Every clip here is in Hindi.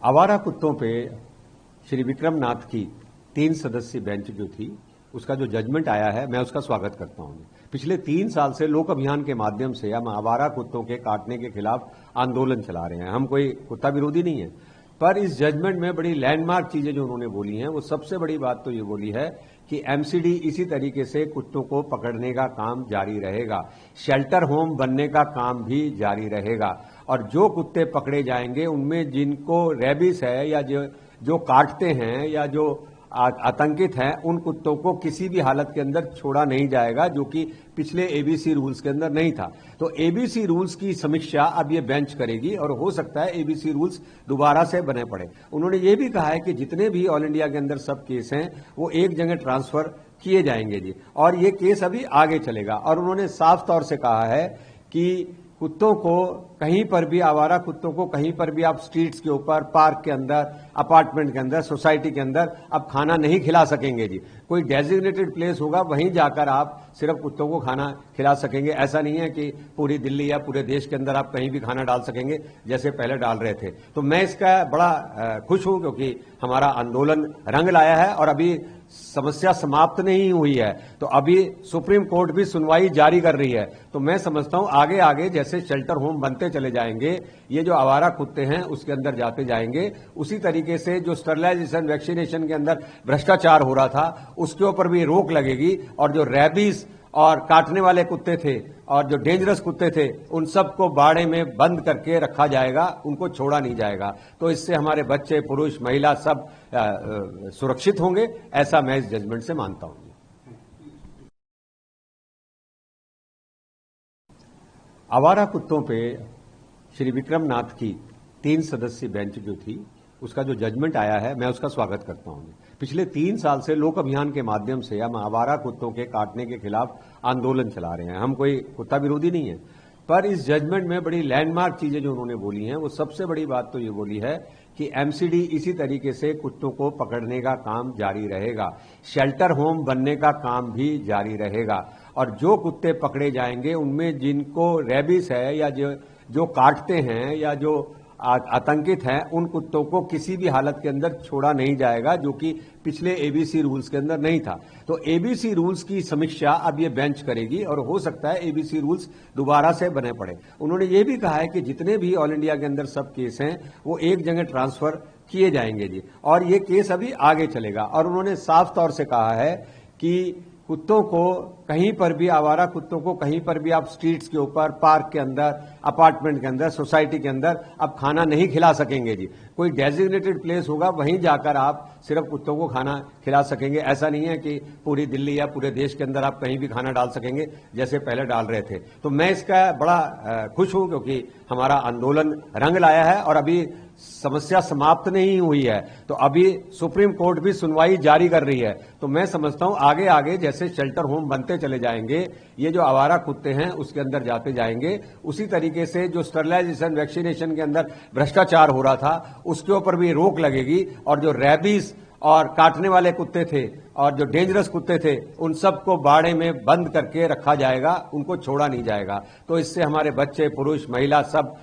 आवारा कुत्तों पे श्री विक्रम नाथ की 3 सदस्यीय बेंच जो थी उसका जो जजमेंट आया है, मैं उसका स्वागत करता हूं। पिछले 3 साल से लोक अभियान के माध्यम से हम आवारा कुत्तों के काटने के खिलाफ आंदोलन चला रहे हैं। हम कोई कुत्ता विरोधी नहीं है, पर इस जजमेंट में बड़ी लैंडमार्क चीजें जो उन्होंने बोली हैं, वो सबसे बड़ी बात तो ये बोली है कि एमसीडी इसी तरीके से कुत्तों को पकड़ने का काम जारी रहेगा, शेल्टर होम बनने का काम भी जारी रहेगा, और जो कुत्ते पकड़े जाएंगे उनमें जिनको रेबिस है या जो काटते हैं या जो आतंकित हैं, उन कुत्तों को किसी भी हालत के अंदर छोड़ा नहीं जाएगा, जो कि पिछले एबीसी रूल्स के अंदर नहीं था। तो एबीसी रूल्स की समीक्षा अब ये बेंच करेगी और हो सकता है एबीसी रूल्स दोबारा से बने पड़े। उन्होंने ये भी कहा है कि जितने भी ऑल इंडिया के अंदर सब केस हैं वो एक जगह ट्रांसफर किए जाएंगे जी, और ये केस अभी आगे चलेगा। और उन्होंने साफ तौर से कहा है कि कुत्तों को कहीं पर भी, आवारा कुत्तों को कहीं पर भी आप स्ट्रीट्स के ऊपर, पार्क के अंदर, अपार्टमेंट के अंदर, सोसाइटी के अंदर अब खाना नहीं खिला सकेंगे जी। कोई डेजिग्नेटेड प्लेस होगा, वहीं जाकर आप सिर्फ कुत्तों को खाना खिला सकेंगे। ऐसा नहीं है कि पूरी दिल्ली या पूरे देश के अंदर आप कहीं भी खाना डाल सकेंगे जैसे पहले डाल रहे थे। तो मैं इसका बड़ा खुश हूं, क्योंकि हमारा आंदोलन रंग लाया है और अभी समस्या समाप्त नहीं हुई है। तो अभी सुप्रीम कोर्ट भी सुनवाई जारी कर रही है। तो मैं समझता हूं आगे आगे जैसे शेल्टर होम बनते चले जाएंगे, ये जो आवारा कुत्ते हैं उसके अंदर जाते जाएंगे, उसी तरीके से जो स्टरलाइजेशन, वैक्सीनेशन के अंदर भ्रष्टाचार हो रहा था उसके ऊपर भी रोक लगेगी, और जो रेबीज और काटने वाले कुत्ते थे और जो डेंजरस कुत्ते थे उन सबको बाड़े में बंद करके रखा जाएगा, उनको छोड़ा नहीं जाएगा। तो इससे हमारे बच्चे, पुरुष, महिला सब सुरक्षित होंगे, ऐसा मैं इस जजमेंट से मानता हूं। आवारा कुत्तों पे श्री विक्रम नाथ की 3 सदस्यीय बेंच जो थी उसका जो जजमेंट आया है, मैं उसका स्वागत करता हूं। पिछले 3 साल से लोक अभियान के माध्यम से हम आवारा कुत्तों के काटने के खिलाफ आंदोलन चला रहे हैं। हम कोई कुत्ता विरोधी नहीं है, पर इस जजमेंट में बड़ी लैंडमार्क चीजें जो उन्होंने बोली हैं, वो सबसे बड़ी बात तो ये बोली है कि एमसीडी इसी तरीके से कुत्तों को पकड़ने का काम जारी रहेगा, शेल्टर होम बनने का काम भी जारी रहेगा, और जो कुत्ते पकड़े जाएंगे उनमें जिनको रेबिस है या जो काटते हैं या जो आतंकित हैं, उन कुत्तों को किसी भी हालत के अंदर छोड़ा नहीं जाएगा, जो कि पिछले एबीसी रूल्स के अंदर नहीं था। तो एबीसी रूल्स की समीक्षा अब ये बेंच करेगी और हो सकता है एबीसी रूल्स दोबारा से बने पड़े। उन्होंने ये भी कहा है कि जितने भी ऑल इंडिया के अंदर सब केस हैं वो एक जगह ट्रांसफर किए जाएंगे जी, और ये केस अभी आगे चलेगा। और उन्होंने साफ तौर से कहा है कि कुत्तों को कहीं पर भी, आवारा कुत्तों को कहीं पर भी आप स्ट्रीट्स के ऊपर, पार्क के अंदर, अपार्टमेंट के अंदर, सोसाइटी के अंदर अब खाना नहीं खिला सकेंगे जी। कोई डेजिग्नेटेड प्लेस होगा, वहीं जाकर आप सिर्फ कुत्तों को खाना खिला सकेंगे। ऐसा नहीं है कि पूरी दिल्ली या पूरे देश के अंदर आप कहीं भी खाना डाल सकेंगे जैसे पहले डाल रहे थे। तो मैं इसका बड़ा खुश हूं, क्योंकि हमारा आंदोलन रंग लाया है और अभी समस्या समाप्त नहीं हुई है। तो अभी सुप्रीम कोर्ट भी सुनवाई जारी कर रही है। तो मैं समझता हूं आगे आगे जैसे शेल्टर होम बनते चले जाएंगे, ये जो आवारा कुत्ते हैं उसके अंदर जाते जाएंगे, उसी तरीके से जो स्टरलाइजेशन, वैक्सीनेशन के अंदर भ्रष्टाचार हो रहा था उसके ऊपर भी रोक लगेगी, और जो रेबीज और काटने वाले कुत्ते थे और जो डेंजरस कुत्ते थे उन सबको बाड़े में बंद करके रखा जाएगा, उनको छोड़ा नहीं जाएगा। तो इससे हमारे बच्चे, पुरुष, महिला सब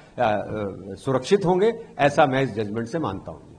सुरक्षित होंगे, ऐसा मैं इस जजमेंट से मानता हूं।